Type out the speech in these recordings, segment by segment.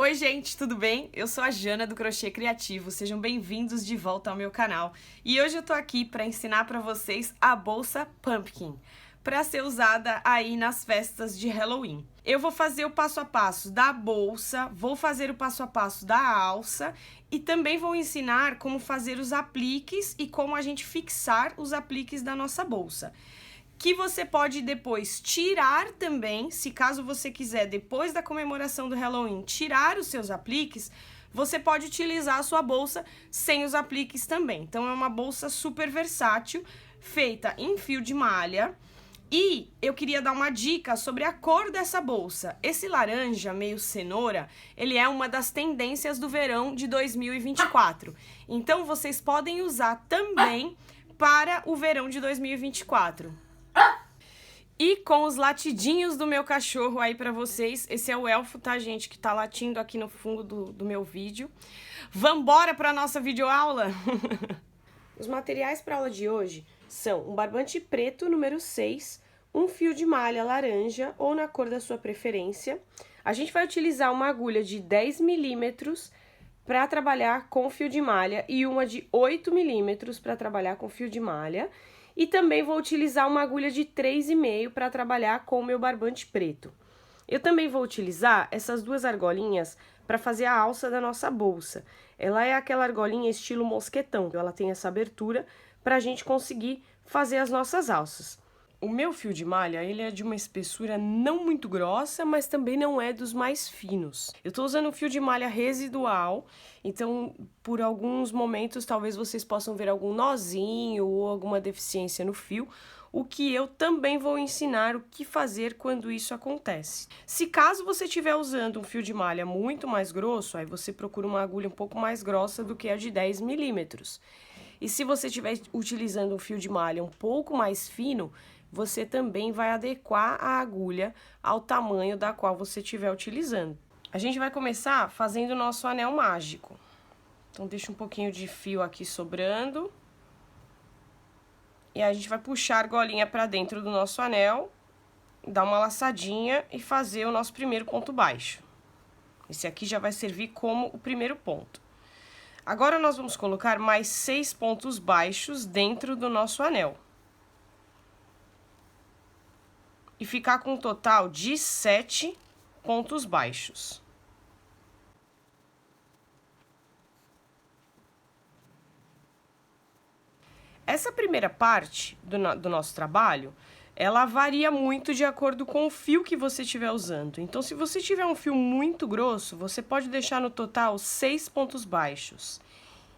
Oi gente, tudo bem? Eu sou a Jana do Crochê Criativo, sejam bem-vindos de volta ao meu canal. E hoje eu tô aqui para ensinar para vocês a bolsa Pumpkin, para ser usada aí nas festas de Halloween. Eu vou fazer o passo a passo da bolsa, vou fazer o passo a passo da alça e também vou ensinar como fazer os apliques e como a gente fixar os apliques da nossa bolsa. Que você pode depois tirar também, se caso você quiser, depois da comemoração do Halloween, tirar os seus apliques, você pode utilizar a sua bolsa sem os apliques também. Então é uma bolsa super versátil, feita em fio de malha. E eu queria dar uma dica sobre a cor dessa bolsa. Esse laranja meio cenoura, ele é uma das tendências do verão de 2024. Então vocês podem usar também para o verão de 2024. E com os latidinhos do meu cachorro aí pra vocês, esse é o Elfo, tá, gente, que tá latindo aqui no fundo do meu vídeo. Vambora pra nossa videoaula? Os materiais pra aula de hoje são um barbante preto número 6, um fio de malha laranja ou na cor da sua preferência. A gente vai utilizar uma agulha de 10 milímetros para trabalhar com fio de malha e uma de 8 milímetros para trabalhar com fio de malha. E também vou utilizar uma agulha de 3,5 para trabalhar com o meu barbante preto. Eu também vou utilizar essas duas argolinhas para fazer a alça da nossa bolsa. Ela é aquela argolinha estilo mosquetão, ela tem essa abertura para a gente conseguir fazer as nossas alças. O meu fio de malha, ele é de uma espessura não muito grossa, mas também não é dos mais finos. Eu tô usando um fio de malha residual, então por alguns momentos talvez vocês possam ver algum nozinho ou alguma deficiência no fio, o que eu também vou ensinar o que fazer quando isso acontece. Se caso você estiver usando um fio de malha muito mais grosso, aí você procura uma agulha um pouco mais grossa do que a de 10 milímetros. E se você estiver utilizando um fio de malha um pouco mais fino, você também vai adequar a agulha ao tamanho da qual você estiver utilizando. A gente vai começar fazendo o nosso anel mágico. Então, deixa um pouquinho de fio aqui sobrando. E aí a gente vai puxar a argolinha para dentro do nosso anel, dar uma laçadinha e fazer o nosso primeiro ponto baixo. Esse aqui já vai servir como o primeiro ponto. Agora, nós vamos colocar mais 6 pontos baixos dentro do nosso anel. E ficar com um total de 7 pontos baixos. Essa primeira parte do nosso trabalho, ela varia muito de acordo com o fio que você estiver usando. Então, se você tiver um fio muito grosso, você pode deixar no total 6 pontos baixos.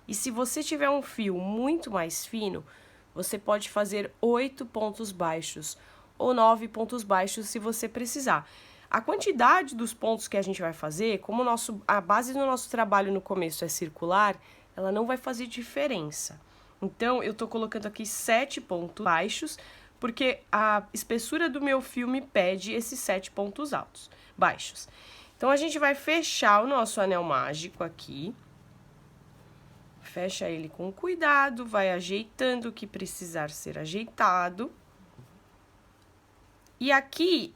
E se você tiver um fio muito mais fino, você pode fazer 8 pontos baixos ou 9 pontos baixos se você precisar. A quantidade dos pontos que a gente vai fazer, como a base do nosso trabalho no começo é circular, ela não vai fazer diferença. Então, eu tô colocando aqui 7 pontos baixos, porque a espessura do meu fio me pede esses 7 pontos baixos. Então, a gente vai fechar o nosso anel mágico aqui. Fecha ele com cuidado, vai ajeitando o que precisar ser ajeitado. E aqui,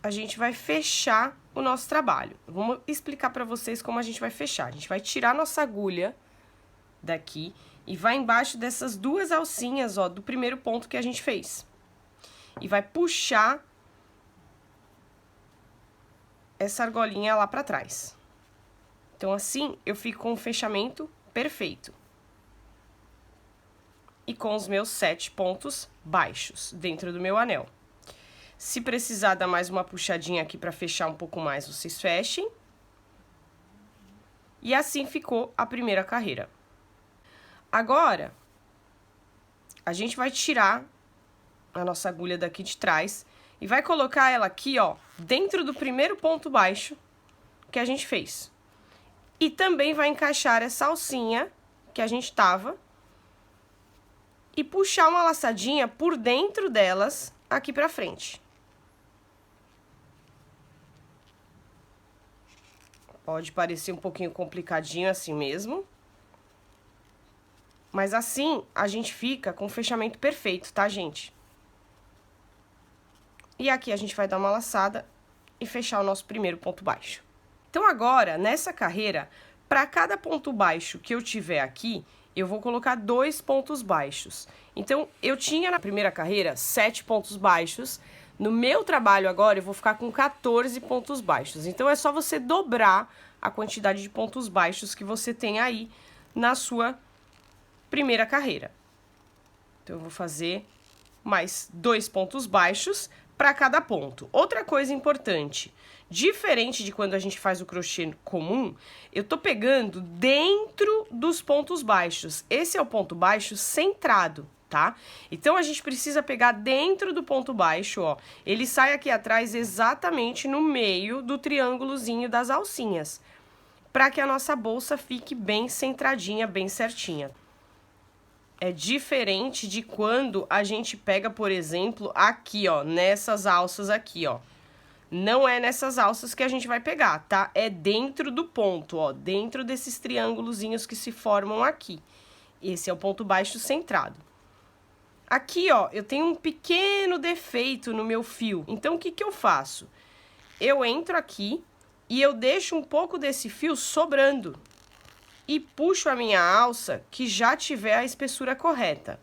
a gente vai fechar o nosso trabalho. Vamos explicar para vocês como a gente vai fechar. A gente vai tirar nossa agulha daqui e vai embaixo dessas duas alcinhas, ó, do primeiro ponto que a gente fez. E vai puxar essa argolinha lá para trás. Então, assim, eu fico com o fechamento perfeito. E com os meus 7 pontos baixos dentro do meu anel. Se precisar dar mais uma puxadinha aqui para fechar um pouco mais, vocês fechem. E assim ficou a primeira carreira. Agora, a gente vai tirar a nossa agulha daqui de trás e vai colocar ela aqui, ó, dentro do primeiro ponto baixo que a gente fez. E também vai encaixar essa alcinha que a gente tava e puxar uma laçadinha por dentro delas aqui pra frente. Pode parecer um pouquinho complicadinho assim mesmo. Mas assim, a gente fica com o fechamento perfeito, tá, gente? E aqui a gente vai dar uma laçada e fechar o nosso primeiro ponto baixo. Então agora, nessa carreira, para cada ponto baixo que eu tiver aqui, eu vou colocar 2 pontos baixos. Então, eu tinha na primeira carreira 7 pontos baixos. No meu trabalho agora, eu vou ficar com 14 pontos baixos. Então, é só você dobrar a quantidade de pontos baixos que você tem aí na sua primeira carreira. Então, eu vou fazer mais 2 pontos baixos para cada ponto. Outra coisa importante, diferente de quando a gente faz o crochê comum, eu tô pegando dentro dos pontos baixos. Esse é o ponto baixo centrado, tá? Então, a gente precisa pegar dentro do ponto baixo, ó. Ele sai aqui atrás exatamente no meio do triângulozinho das alcinhas, para que a nossa bolsa fique bem centradinha, bem certinha. É diferente de quando a gente pega, por exemplo, aqui, ó, nessas alças aqui, ó. Não é nessas alças que a gente vai pegar, tá? É dentro do ponto, ó, dentro desses triângulozinhos que se formam aqui. Esse é o ponto baixo centrado. Aqui, ó, eu tenho um pequeno defeito no meu fio. Então, o que que eu faço? Eu entro aqui e eu deixo um pouco desse fio sobrando. E puxo a minha alça que já tiver a espessura correta.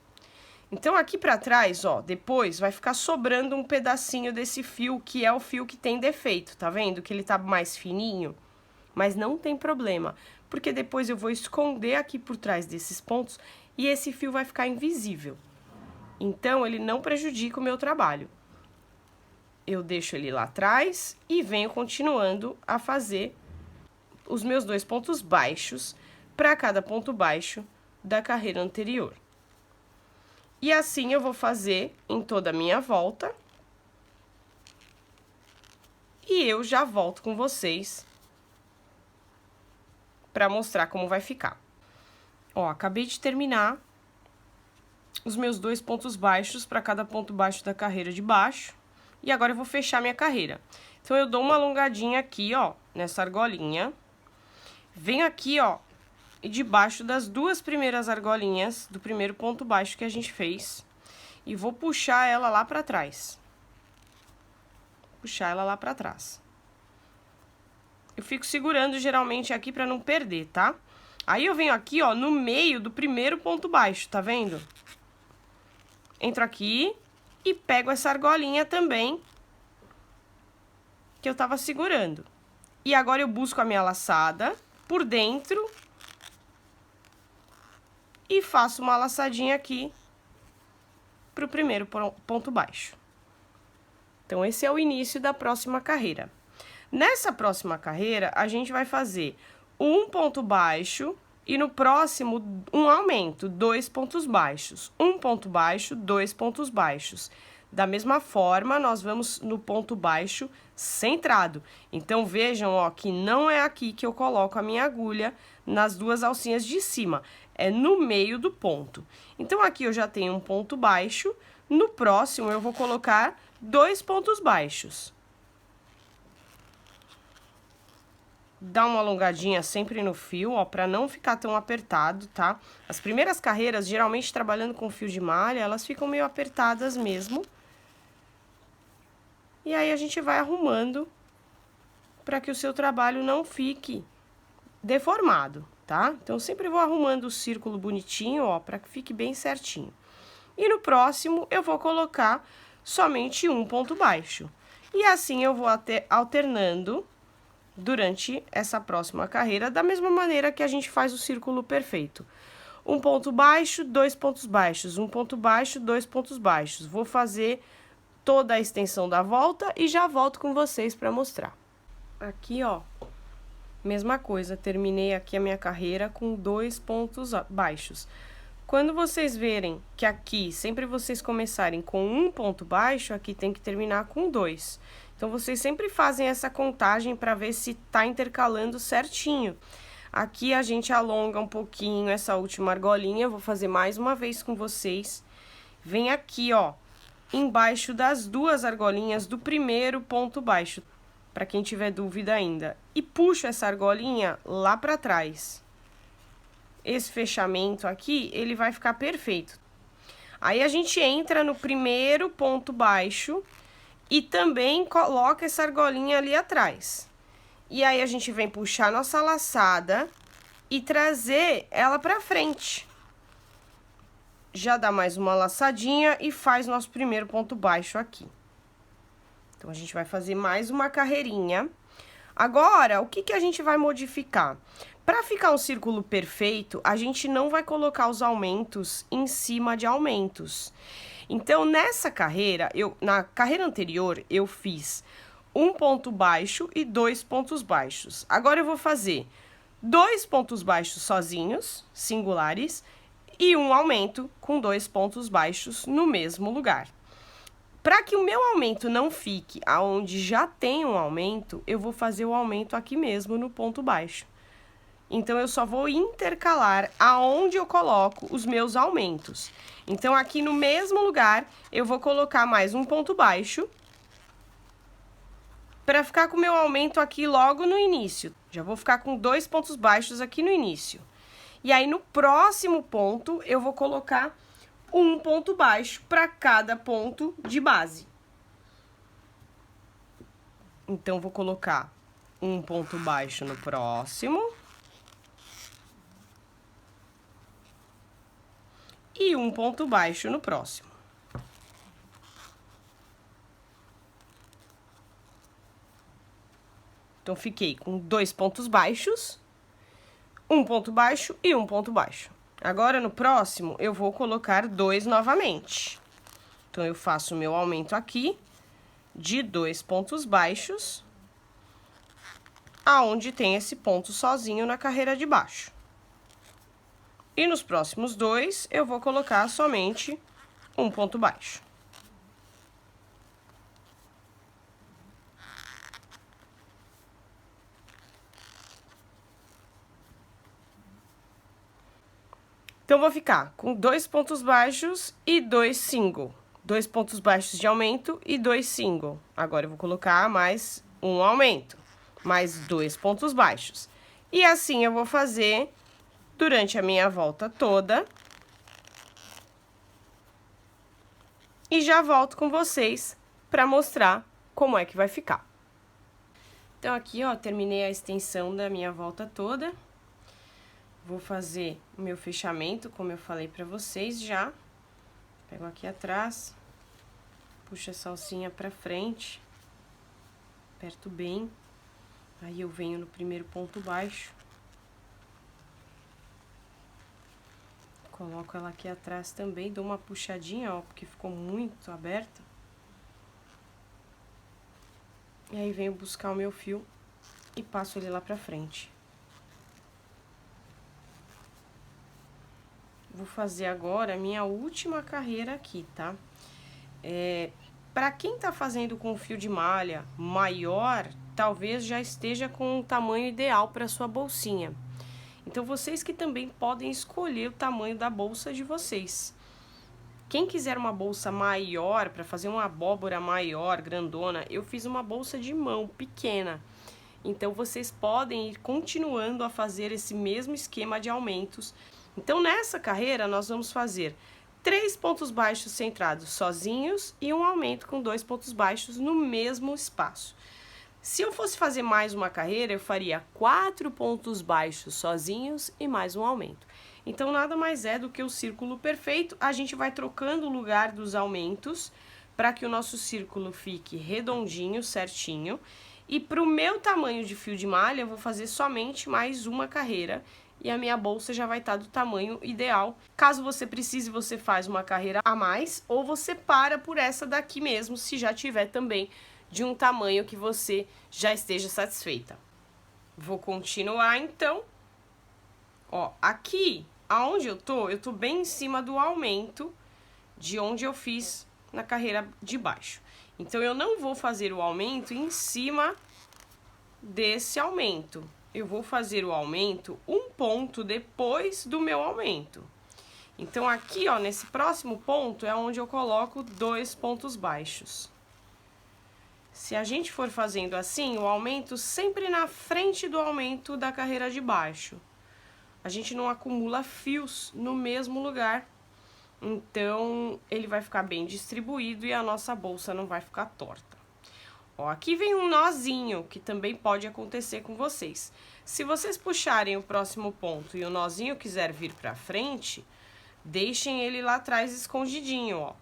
Então, aqui pra trás, ó, depois vai ficar sobrando um pedacinho desse fio, que é o fio que tem defeito, tá vendo? Que ele tá mais fininho, mas não tem problema, porque depois eu vou esconder aqui por trás desses pontos e esse fio vai ficar invisível. Então, ele não prejudica o meu trabalho. Eu deixo ele lá atrás e venho continuando a fazer os meus 2 pontos baixos para cada ponto baixo da carreira anterior. E assim eu vou fazer em toda a minha volta. E eu já volto com vocês para mostrar como vai ficar. Ó, acabei de terminar os meus 2 pontos baixos para cada ponto baixo da carreira de baixo. E agora eu vou fechar minha carreira. Então, eu dou uma alongadinha aqui, ó, nessa argolinha. Venho aqui, ó, e debaixo das 2 primeiras argolinhas do primeiro ponto baixo que a gente fez. E vou puxar ela lá pra trás. Puxar ela lá pra trás. Eu fico segurando geralmente aqui pra não perder, tá? Aí eu venho aqui, ó, no meio do primeiro ponto baixo, tá vendo? Entro aqui e pego essa argolinha também que eu tava segurando. E agora eu busco a minha laçada por dentro e faço uma laçadinha aqui pro primeiro ponto baixo. Então, esse é o início da próxima carreira. Nessa próxima carreira, a gente vai fazer um ponto baixo e no próximo um aumento, 2 pontos baixos. Um ponto baixo, 2 pontos baixos. Da mesma forma, nós vamos no ponto baixo centrado. Então, vejam, ó, que não é aqui que eu coloco a minha agulha nas 2 alcinhas de cima. É no meio do ponto. Então, aqui eu já tenho um ponto baixo. No próximo, eu vou colocar 2 pontos baixos. Dá uma alongadinha sempre no fio, ó, pra não ficar tão apertado, tá? As primeiras carreiras, geralmente trabalhando com fio de malha, elas ficam meio apertadas mesmo. E aí, a gente vai arrumando para que o seu trabalho não fique deformado, tá? Então, sempre vou arrumando o círculo bonitinho, ó, para que fique bem certinho. E no próximo, eu vou colocar somente um ponto baixo. E assim, eu vou alternando durante essa próxima carreira, da mesma maneira que a gente faz o círculo perfeito. Um ponto baixo, 2 pontos baixos, um ponto baixo, 2 pontos baixos. Vou fazer toda a extensão da volta e já volto com vocês para mostrar. Aqui, ó, mesma coisa, terminei aqui a minha carreira com 2 pontos baixos. Quando vocês verem que aqui, sempre vocês começarem com um ponto baixo, aqui tem que terminar com 2. Então, vocês sempre fazem essa contagem para ver se tá intercalando certinho. Aqui a gente alonga um pouquinho essa última argolinha, vou fazer mais uma vez com vocês. Vem aqui, ó, embaixo das 2 argolinhas do primeiro ponto baixo, para quem tiver dúvida ainda. E puxo essa argolinha lá para trás. Esse fechamento aqui, ele vai ficar perfeito. Aí, a gente entra no primeiro ponto baixo e também coloca essa argolinha ali atrás. E aí, a gente vem puxar nossa laçada e trazer ela pra frente. Já dá mais uma laçadinha e faz nosso primeiro ponto baixo aqui. Então, a gente vai fazer mais uma carreirinha. Agora, o que que a gente vai modificar? Para ficar um círculo perfeito, a gente não vai colocar os aumentos em cima de aumentos. Então, nessa carreira, na carreira anterior, eu fiz um ponto baixo e 2 pontos baixos. Agora, eu vou fazer 2 pontos baixos sozinhos, singulares, e um aumento com 2 pontos baixos no mesmo lugar. Para que o meu aumento não fique aonde já tem um aumento, eu vou fazer o aumento aqui mesmo no ponto baixo. Então, eu só vou intercalar aonde eu coloco os meus aumentos. Então, aqui no mesmo lugar, eu vou colocar mais um ponto baixo para ficar com o meu aumento aqui logo no início. Já vou ficar com 2 pontos baixos aqui no início. E aí, no próximo ponto, eu vou colocar um ponto baixo para cada ponto de base. Então, vou colocar um ponto baixo no próximo. E um ponto baixo no próximo. Então, fiquei com 2 pontos baixos, um ponto baixo e um ponto baixo. Agora, no próximo, eu vou colocar 2 novamente. Então, eu faço o meu aumento aqui de 2 pontos baixos, aonde tem esse ponto sozinho na carreira de baixo. E nos próximos 2, eu vou colocar somente um ponto baixo. Então, vou ficar com 2 pontos baixos e 2 single. 2 pontos baixos de aumento e 2 single. Agora, eu vou colocar mais um aumento, mais 2 pontos baixos. E assim, eu vou fazer durante a minha volta toda. E já volto com vocês para mostrar como é que vai ficar. Então, aqui, ó, terminei a extensão da minha volta toda. Vou fazer o meu fechamento, como eu falei pra vocês já. Pego aqui atrás, puxo essa alcinha pra frente, aperto bem. Aí, eu venho no primeiro ponto baixo. Coloco ela aqui atrás também, dou uma puxadinha, ó, porque ficou muito aberta. E aí, venho buscar o meu fio e passo ele lá pra frente. Vou fazer agora a minha última carreira aqui, tá? Pra quem tá fazendo com fio de malha maior, talvez já esteja com o tamanho ideal para sua bolsinha. Então, vocês que também podem escolher o tamanho da bolsa de vocês. Quem quiser uma bolsa maior, para fazer uma abóbora maior, grandona, eu fiz uma bolsa de mão pequena. Então, vocês podem ir continuando a fazer esse mesmo esquema de aumentos. Então, nessa carreira, nós vamos fazer 3 pontos baixos centrados sozinhos e um aumento com 2 pontos baixos no mesmo espaço. Se eu fosse fazer mais uma carreira, eu faria 4 pontos baixos sozinhos e mais um aumento. Então, nada mais é do que o círculo perfeito. A gente vai trocando o lugar dos aumentos para que o nosso círculo fique redondinho, certinho. E para o meu tamanho de fio de malha, eu vou fazer somente mais uma carreira e a minha bolsa já vai estar do tamanho ideal. Caso você precise, você faz uma carreira a mais ou você para por essa daqui mesmo, se já tiver também de um tamanho que você já esteja satisfeita. Vou continuar, então. Ó, aqui, aonde eu tô bem em cima do aumento de onde eu fiz na carreira de baixo. Então, eu não vou fazer o aumento em cima desse aumento. Eu vou fazer o aumento um ponto depois do meu aumento. Então, aqui, ó, nesse próximo ponto é onde eu coloco 2 pontos baixos. Se a gente for fazendo assim, o aumento sempre na frente do aumento da carreira de baixo. A gente não acumula fios no mesmo lugar. Então, ele vai ficar bem distribuído e a nossa bolsa não vai ficar torta. Ó, aqui vem um nozinho, que também pode acontecer com vocês. Se vocês puxarem o próximo ponto e o nozinho quiser vir pra frente, deixem ele lá atrás escondidinho, ó.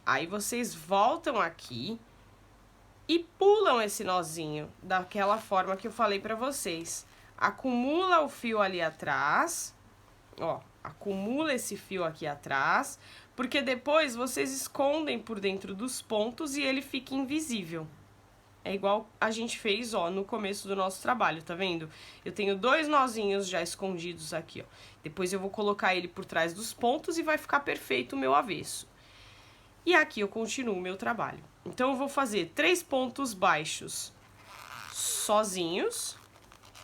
Aí vocês voltam aqui e pulam esse nozinho, daquela forma que eu falei pra vocês. Acumula o fio ali atrás, ó, acumula esse fio aqui atrás, porque depois vocês escondem por dentro dos pontos e ele fica invisível. É igual a gente fez, ó, no começo do nosso trabalho, tá vendo? Eu tenho 2 nozinhos já escondidos aqui, ó. Depois eu vou colocar ele por trás dos pontos e vai ficar perfeito o meu avesso. E aqui eu continuo o meu trabalho. Então, eu vou fazer 3 pontos baixos sozinhos.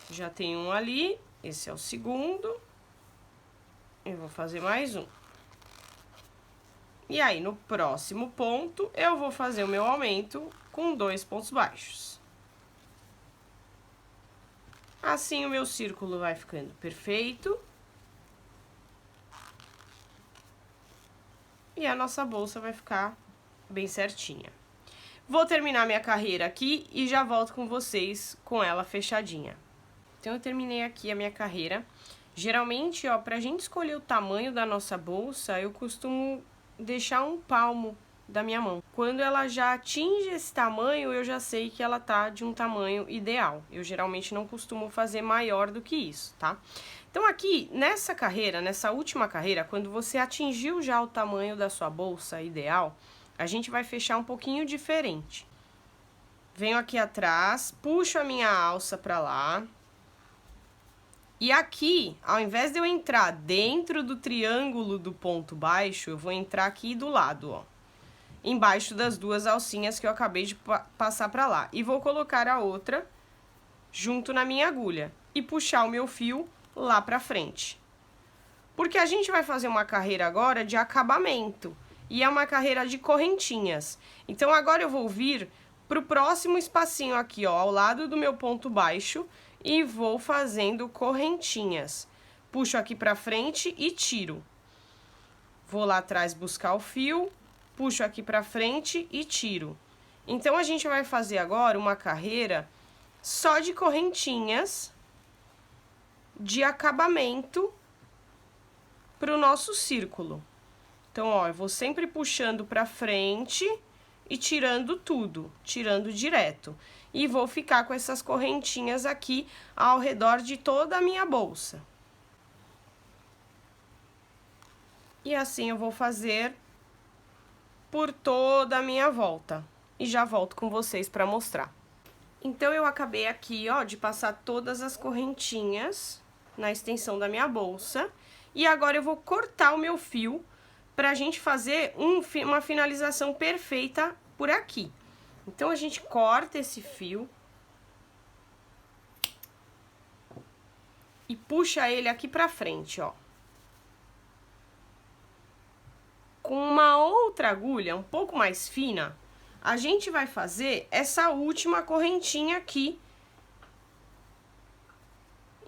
Já tem um ali, esse é o segundo. Eu vou fazer mais um. E aí, no próximo ponto, eu vou fazer o meu aumento com 2 pontos baixos. Assim, o meu círculo vai ficando perfeito. E a nossa bolsa vai ficar bem certinha. Vou terminar minha carreira aqui e já volto com vocês com ela fechadinha. Então, eu terminei aqui a minha carreira. Geralmente, ó, pra gente escolher o tamanho da nossa bolsa, eu costumo deixar um palmo da minha mão. Quando ela já atinge esse tamanho, eu já sei que ela tá de um tamanho ideal. Eu geralmente não costumo fazer maior do que isso, tá? Então aqui, nessa carreira, nessa última carreira, quando você atingiu já o tamanho da sua bolsa ideal, a gente vai fechar um pouquinho diferente. Venho aqui atrás, puxo a minha alça pra lá. E aqui, ao invés de eu entrar dentro do triângulo do ponto baixo, eu vou entrar aqui do lado, ó. Embaixo das 2 alcinhas que eu acabei de passar pra lá. E vou colocar a outra junto na minha agulha e puxar o meu fio lá pra frente. Porque a gente vai fazer uma carreira agora de acabamento. E é uma carreira de correntinhas. Então, agora eu vou vir pro próximo espacinho aqui, ó, ao lado do meu ponto baixo. E vou fazendo correntinhas. Puxo aqui pra frente e tiro. Vou lá atrás buscar o fio, puxo aqui pra frente e tiro. Então, a gente vai fazer agora uma carreira só de correntinhas de acabamento pro nosso círculo. Então, ó, eu vou sempre puxando pra frente e tirando tudo, tirando direto. E vou ficar com essas correntinhas aqui ao redor de toda a minha bolsa. E assim eu vou fazer por toda a minha volta. E já volto com vocês para mostrar. Então, eu acabei aqui, ó, de passar todas as correntinhas na extensão da minha bolsa. E agora eu vou cortar o meu fio pra gente fazer uma finalização perfeita por aqui. Então, a gente corta esse fio e puxa ele aqui pra frente, ó. Com uma outra agulha, um pouco mais fina, a gente vai fazer essa última correntinha aqui.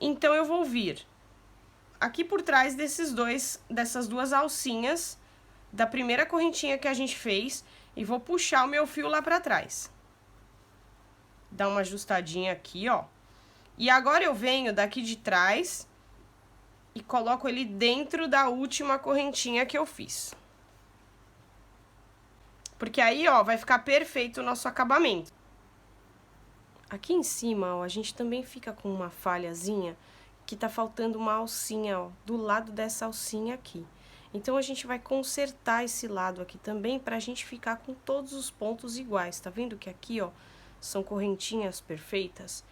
Então, eu vou vir aqui por trás dessas 2 alcinhas da primeira correntinha que a gente fez e vou puxar o meu fio lá pra trás. Dá uma ajustadinha aqui, ó. E agora eu venho daqui de trás e coloco ele dentro da última correntinha que eu fiz. Porque aí, ó, vai ficar perfeito o nosso acabamento. Aqui em cima, ó, a gente também fica com uma falhazinha que tá faltando uma alcinha, ó, do lado dessa alcinha aqui. Então, a gente vai consertar esse lado aqui também pra gente ficar com todos os pontos iguais. Tá vendo que aqui, ó, são correntinhas perfeitas?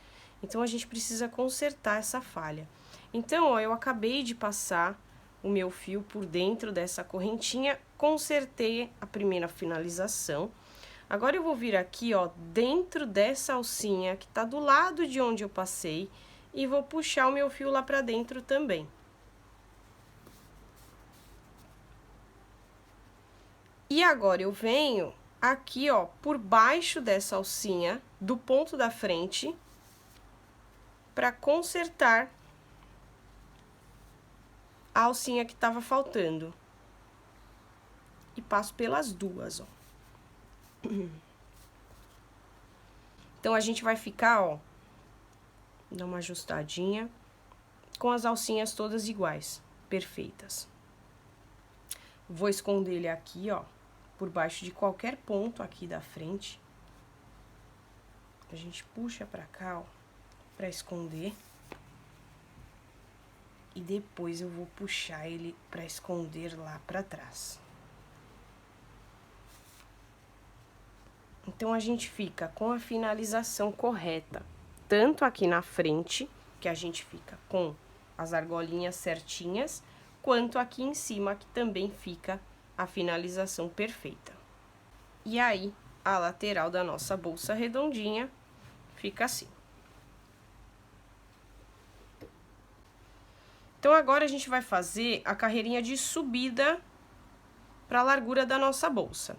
Então, a gente precisa consertar essa falha. Então, ó, eu acabei de passar o meu fio por dentro dessa correntinha, consertei a primeira finalização. Agora, eu vou vir aqui, ó, dentro dessa alcinha que tá do lado de onde eu passei e vou puxar o meu fio lá pra dentro também. E agora, eu venho aqui, ó, por baixo dessa alcinha, do ponto da frente, para consertar a alcinha que tava faltando. E passo pelas 2, ó. Então, a gente vai ficar, ó, dá uma ajustadinha, com as alcinhas todas iguais, perfeitas. Vou esconder ele aqui, ó, por baixo de qualquer ponto aqui da frente. A gente puxa pra cá, ó, pra esconder. E depois eu vou puxar ele pra esconder lá pra trás. Então, a gente fica com a finalização correta, tanto aqui na frente, que a gente fica com as argolinhas certinhas, quanto aqui em cima, que também fica a finalização perfeita. E aí, a lateral da nossa bolsa redondinha fica assim. Então, agora a gente vai fazer a carreirinha de subida para a largura da nossa bolsa.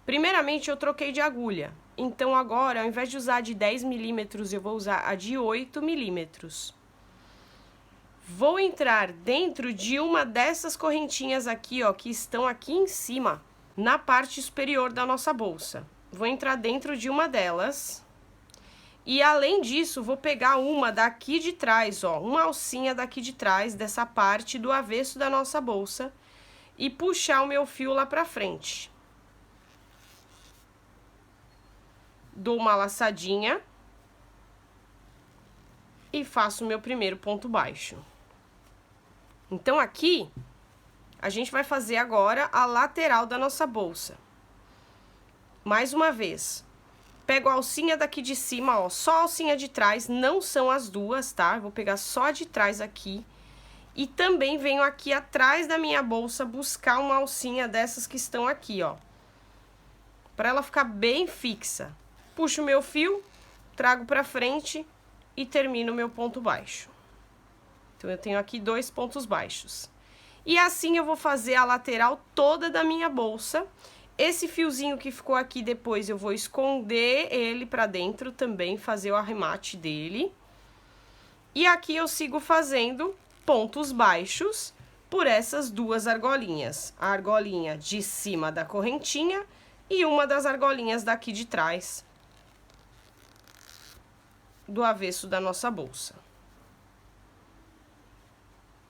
Primeiramente, eu troquei de agulha. Então, agora, ao invés de usar a de 10 milímetros, eu vou usar a de 8 milímetros. Vou entrar dentro de uma dessas correntinhas aqui, ó, que estão aqui em cima, na parte superior da nossa bolsa. Vou entrar dentro de uma delas. E, além disso, vou pegar uma daqui de trás, ó, uma alcinha daqui de trás, dessa parte do avesso da nossa bolsa, e puxar o meu fio lá pra frente. Dou uma laçadinha e faço o meu primeiro ponto baixo. Então, aqui, a gente vai fazer agora a lateral da nossa bolsa. Mais uma vez, pego a alcinha daqui de cima, ó, só a alcinha de trás, não são as duas, tá? Eu vou pegar só a de trás aqui. E também venho aqui atrás da minha bolsa buscar uma alcinha dessas que estão aqui, ó. Pra ela ficar bem fixa. Puxo o meu fio, trago pra frente e termino o meu ponto baixo. Então, eu tenho aqui 2 pontos baixos. E assim eu vou fazer a lateral toda da minha bolsa. Esse fiozinho que ficou aqui depois, eu vou esconder ele pra dentro também, fazer o arremate dele. E aqui eu sigo fazendo pontos baixos por essas duas argolinhas. A argolinha de cima da correntinha e uma das argolinhas daqui de trás, do avesso da nossa bolsa.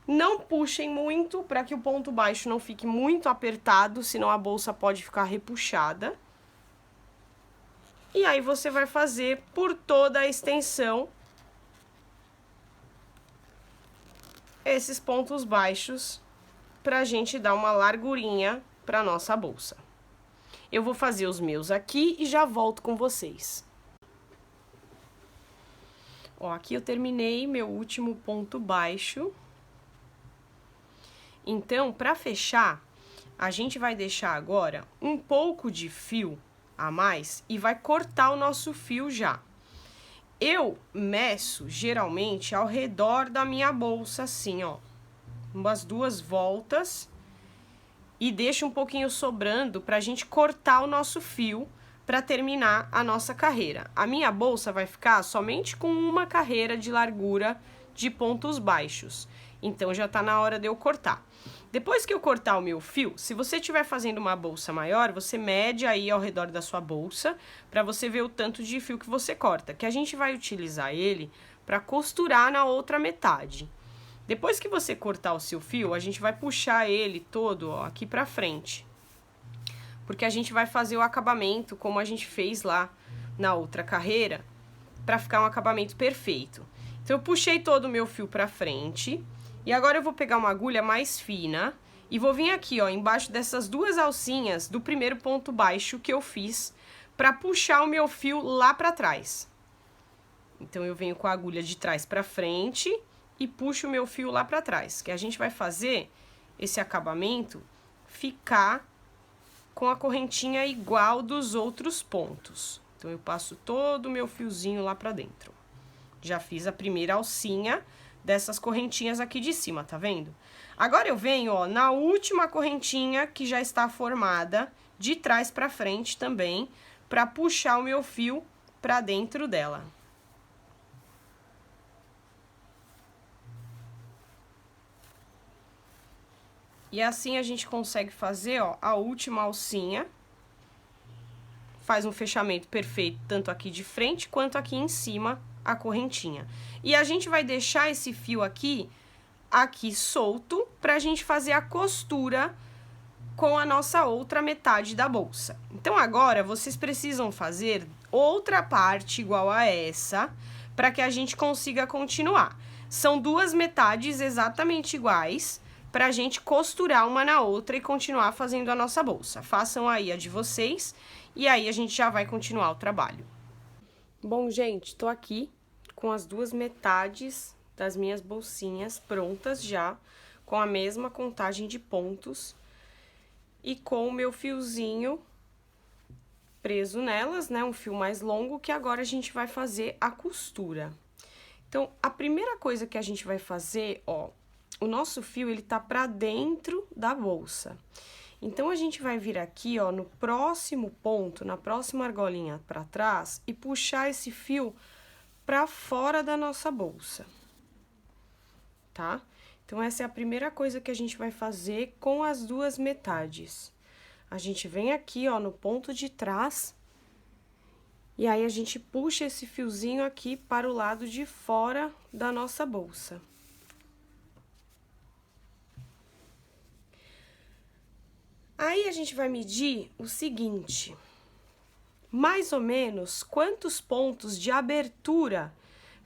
Não puxem muito para que o ponto baixo não fique muito apertado, senão a bolsa pode ficar repuxada. E aí você vai fazer por toda a extensão esses pontos baixos pra gente dar uma largurinha pra nossa bolsa. Eu vou fazer os meus aqui e já volto com vocês. Ó, aqui eu terminei meu último ponto baixo. Então, para fechar, a gente vai deixar agora um pouco de fio a mais e vai cortar o nosso fio já. Eu meço, geralmente, ao redor da minha bolsa, assim, ó, umas 2 voltas, e deixo um pouquinho sobrando pra gente cortar o nosso fio para terminar a nossa carreira. A minha bolsa vai ficar somente com uma carreira de largura de pontos baixos. Então, já tá na hora de eu cortar. Depois que eu cortar o meu fio, se você estiver fazendo uma bolsa maior, você mede aí ao redor da sua bolsa, para você ver o tanto de fio que você corta, que a gente vai utilizar ele para costurar na outra metade. Depois que você cortar o seu fio, a gente vai puxar ele todo, ó, aqui pra frente. Porque a gente vai fazer o acabamento como a gente fez lá na outra carreira, para ficar um acabamento perfeito. Então, eu puxei todo o meu fio pra frente. E agora eu vou pegar uma agulha mais fina e vou vir aqui, ó, embaixo dessas 2 alcinhas do primeiro ponto baixo que eu fiz para puxar o meu fio lá para trás. Então, eu venho com a agulha de trás para frente e puxo o meu fio lá para trás, que a gente vai fazer esse acabamento ficar com a correntinha igual dos outros pontos. Então, eu passo todo o meu fiozinho lá para dentro. Já fiz a primeira alcinha dessas correntinhas aqui de cima, tá vendo? Agora eu venho, ó, na última correntinha que já está formada, de trás pra frente também, pra puxar o meu fio pra dentro dela. E assim a gente consegue fazer, ó, a última alcinha, faz um fechamento perfeito, tanto aqui de frente quanto aqui em cima, a correntinha. E a gente vai deixar esse fio aqui solto, pra gente fazer a costura com a nossa outra metade da bolsa. Então, agora, vocês precisam fazer outra parte igual a essa, para que a gente consiga continuar. São duas metades exatamente iguais, para a gente costurar uma na outra e continuar fazendo a nossa bolsa. Façam aí a de vocês, e aí a gente já vai continuar o trabalho. Bom, gente, tô aqui com as duas metades das minhas bolsinhas prontas já, com a mesma contagem de pontos e com o meu fiozinho preso nelas, né, um fio mais longo, que agora a gente vai fazer a costura. Então, a primeira coisa que a gente vai fazer, ó, o nosso fio, ele tá pra dentro da bolsa. Então, a gente vai vir aqui, ó, no próximo ponto, na próxima argolinha pra trás, e puxar esse fio pra fora da nossa bolsa, tá? Então, essa é a primeira coisa que a gente vai fazer com as duas metades. A gente vem aqui, ó, no ponto de trás, e aí a gente puxa esse fiozinho aqui para o lado de fora da nossa bolsa. Aí, a gente vai medir o seguinte, mais ou menos quantos pontos de abertura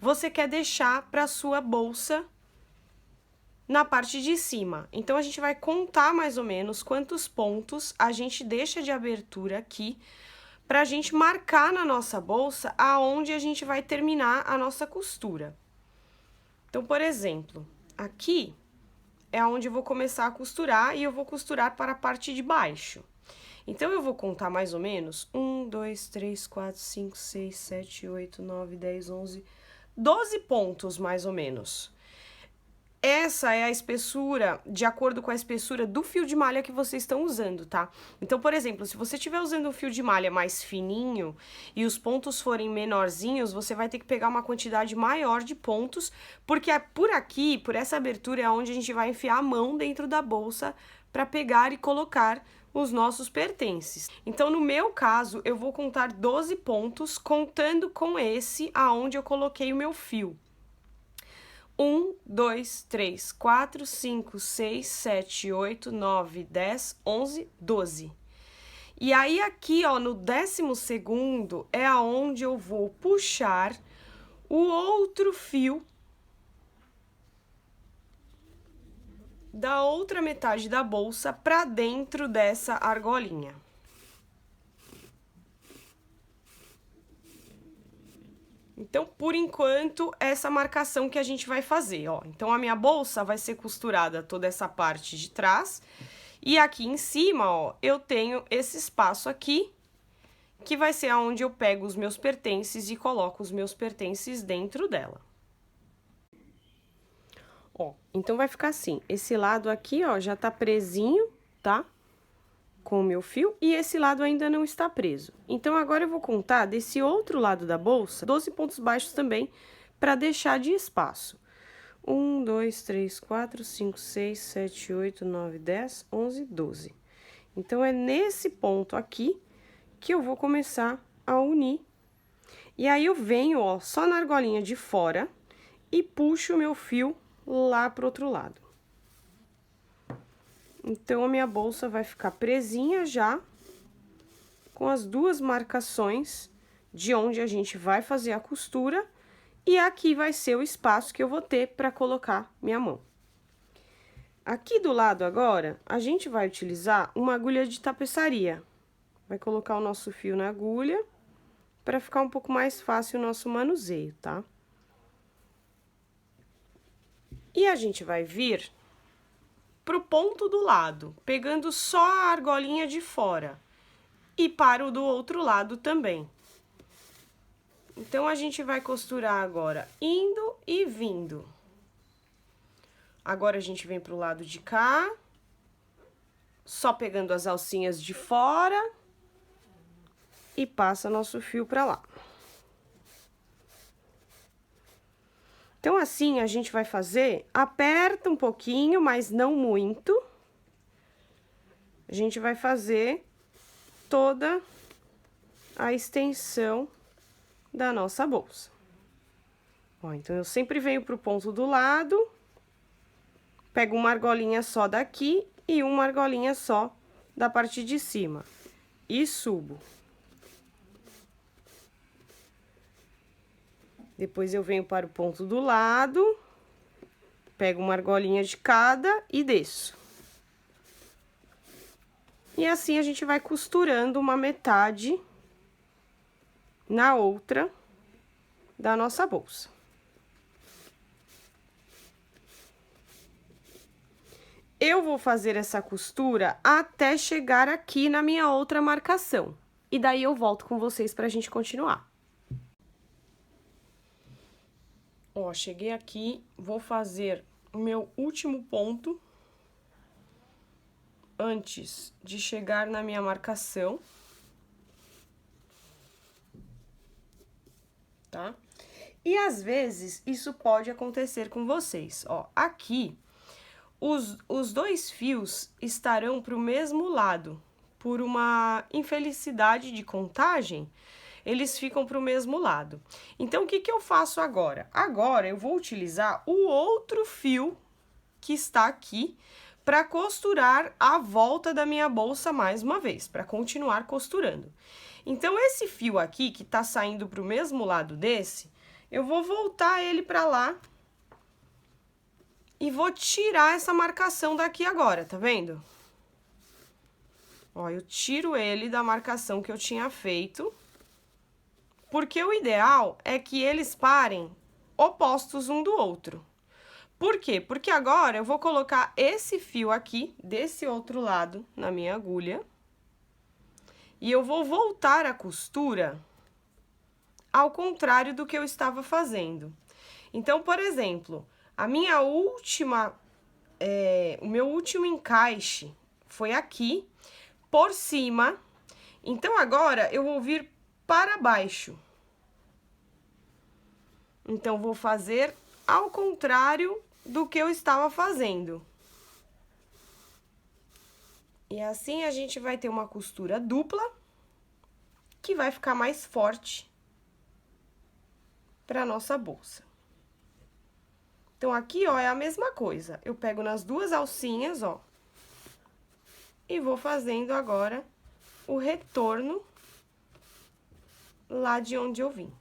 você quer deixar para a sua bolsa na parte de cima. Então, a gente vai contar mais ou menos quantos pontos a gente deixa de abertura aqui, pra gente marcar na nossa bolsa aonde a gente vai terminar a nossa costura. Então, por exemplo, aqui é onde eu vou começar a costurar e eu vou costurar para a parte de baixo. Então, eu vou contar mais ou menos 1, 2, 3, 4, 5, 6, 7, 8, 9, 10, 11, 12 pontos mais ou menos. Essa é a espessura, de acordo com a espessura do fio de malha que vocês estão usando, tá? Então, por exemplo, se você estiver usando um fio de malha mais fininho e os pontos forem menorzinhos, você vai ter que pegar uma quantidade maior de pontos, porque é por aqui, por essa abertura, é onde a gente vai enfiar a mão dentro da bolsa para pegar e colocar os nossos pertences. Então, no meu caso, eu vou contar 12 pontos, contando com esse aonde eu coloquei o meu fio. 1, 2, 3, 4, 5, 6, 7, 8, 9, 10, 11, 12. E aí, aqui, ó, no 12º é aonde eu vou puxar o outro fio da outra metade da bolsa pra dentro dessa argolinha. Então, por enquanto, essa marcação que a gente vai fazer, ó. Então, a minha bolsa vai ser costurada toda essa parte de trás. E aqui em cima, ó, eu tenho esse espaço aqui, que vai ser aonde eu pego os meus pertences e coloco os meus pertences dentro dela. Ó, então vai ficar assim, esse lado aqui, ó, já tá presinho, tá? Com o meu fio, e esse lado ainda não está preso. Então, agora eu vou contar desse outro lado da bolsa, 12 pontos baixos também, para deixar de espaço. 1, 2, 3, 4, 5, 6, 7, 8, 9, 10, 11, 12. Então, é nesse ponto aqui que eu vou começar a unir. E aí, eu venho, ó, só na argolinha de fora e puxo o meu fio lá pro outro lado. Então, a minha bolsa vai ficar presinha já, com as duas marcações de onde a gente vai fazer a costura, e aqui vai ser o espaço que eu vou ter para colocar minha mão. Aqui do lado agora, a gente vai utilizar uma agulha de tapeçaria. Vai colocar o nosso fio na agulha, para ficar um pouco mais fácil o nosso manuseio, tá? E a gente vai vir pro ponto do lado, pegando só a argolinha de fora, e para o do outro lado também. Então, a gente vai costurar agora, indo e vindo. Agora, a gente vem pro lado de cá, só pegando as alcinhas de fora, e passa nosso fio pra lá. Então, assim, a gente vai fazer, aperta um pouquinho, mas não muito. A gente vai fazer toda a extensão da nossa bolsa. Ó, então, eu sempre venho pro ponto do lado, pego uma argolinha só daqui e uma argolinha só da parte de cima e subo. Depois eu venho para o ponto do lado, pego uma argolinha de cada e desço. E assim a gente vai costurando uma metade na outra da nossa bolsa. Eu vou fazer essa costura até chegar aqui na minha outra marcação. E daí eu volto com vocês pra gente continuar. Ó, cheguei aqui, vou fazer o meu último ponto antes de chegar na minha marcação. Tá? E às vezes isso pode acontecer com vocês. Ó, aqui os dois fios estarão para o mesmo lado. Por uma infelicidade de contagem, eles ficam para o mesmo lado. Então, o que que eu faço agora? Agora, eu vou utilizar o outro fio que está aqui para costurar a volta da minha bolsa mais uma vez, para continuar costurando. Então, esse fio aqui, que tá saindo para o mesmo lado desse, eu vou voltar ele para lá e vou tirar essa marcação daqui agora, tá vendo? Ó, eu tiro ele da marcação que eu tinha feito. Porque o ideal é que eles parem opostos um do outro. Por quê? Porque agora eu vou colocar esse fio aqui, desse outro lado, na minha agulha. E eu vou voltar a costura ao contrário do que eu estava fazendo. Então, por exemplo, a minha última, o meu último encaixe foi aqui, por cima. Então, agora eu vou vir para baixo. Então, vou fazer ao contrário do que eu estava fazendo. E assim a gente vai ter uma costura dupla, que vai ficar mais forte para nossa bolsa. Então, aqui, ó, é a mesma coisa. Eu pego nas duas alcinhas, ó, e vou fazendo agora o retorno lá de onde eu vim.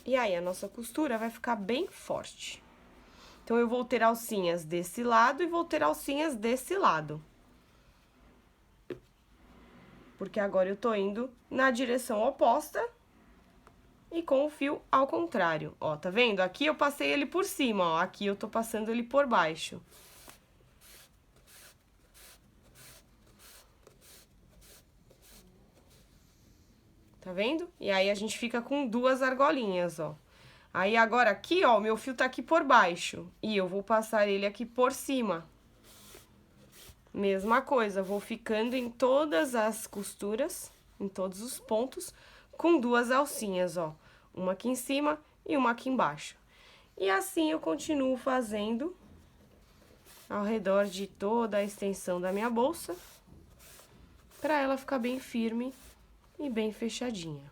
E aí, a nossa costura vai ficar bem forte. Então, eu vou ter alcinhas desse lado e vou ter alcinhas desse lado. Porque agora eu tô indo na direção oposta e com o fio ao contrário. Ó, tá vendo? Aqui eu passei ele por cima, ó. Aqui eu tô passando ele por baixo. Tá vendo? E aí, a gente fica com duas argolinhas, ó. Aí, agora aqui, ó, o meu fio tá aqui por baixo. E eu vou passar ele aqui por cima. Mesma coisa, vou ficando em todas as costuras, em todos os pontos, com duas alcinhas, ó. Uma aqui em cima e uma aqui embaixo. E assim eu continuo fazendo ao redor de toda a extensão da minha bolsa, pra ela ficar bem firme e bem fechadinha.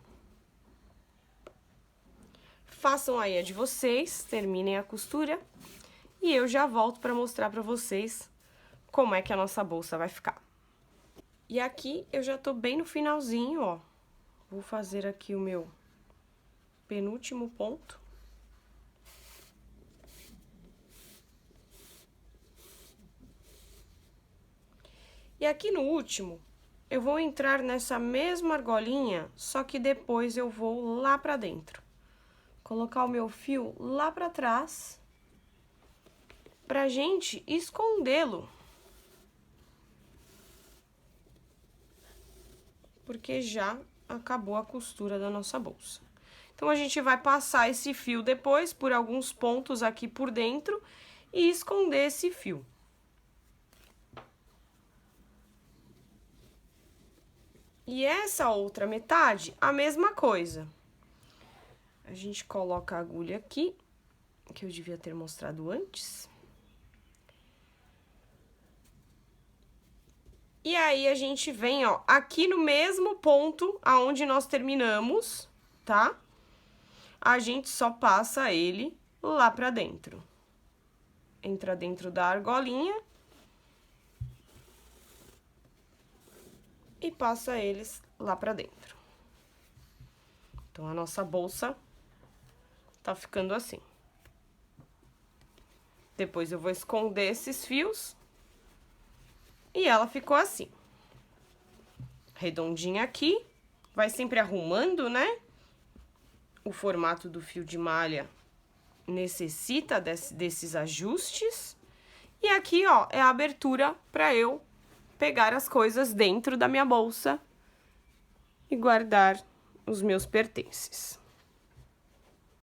Façam aí a de vocês, terminem a costura e eu já volto pra mostrar pra vocês como é que a nossa bolsa vai ficar. E aqui eu já tô bem no finalzinho, ó. Vou fazer aqui o meu penúltimo ponto. E aqui no último, eu vou entrar nessa mesma argolinha, só que depois eu vou lá pra dentro. Colocar o meu fio lá pra trás, pra gente escondê-lo. Porque já acabou a costura da nossa bolsa. Então, a gente vai passar esse fio depois por alguns pontos aqui por dentro e esconder esse fio. E essa outra metade, a mesma coisa. A gente coloca a agulha aqui que eu devia ter mostrado antes. E aí, a gente vem, ó, aqui no mesmo ponto aonde nós terminamos, tá? A gente só passa ele lá pra dentro. Entra dentro da argolinha. E passa eles lá pra dentro. Então, a nossa bolsa tá ficando assim. Depois eu vou esconder esses fios. E ela ficou assim. Redondinha aqui. Vai sempre arrumando, né? O formato do fio de malha necessita desses ajustes. E aqui, ó, é a abertura para eu pegar as coisas dentro da minha bolsa e guardar os meus pertences.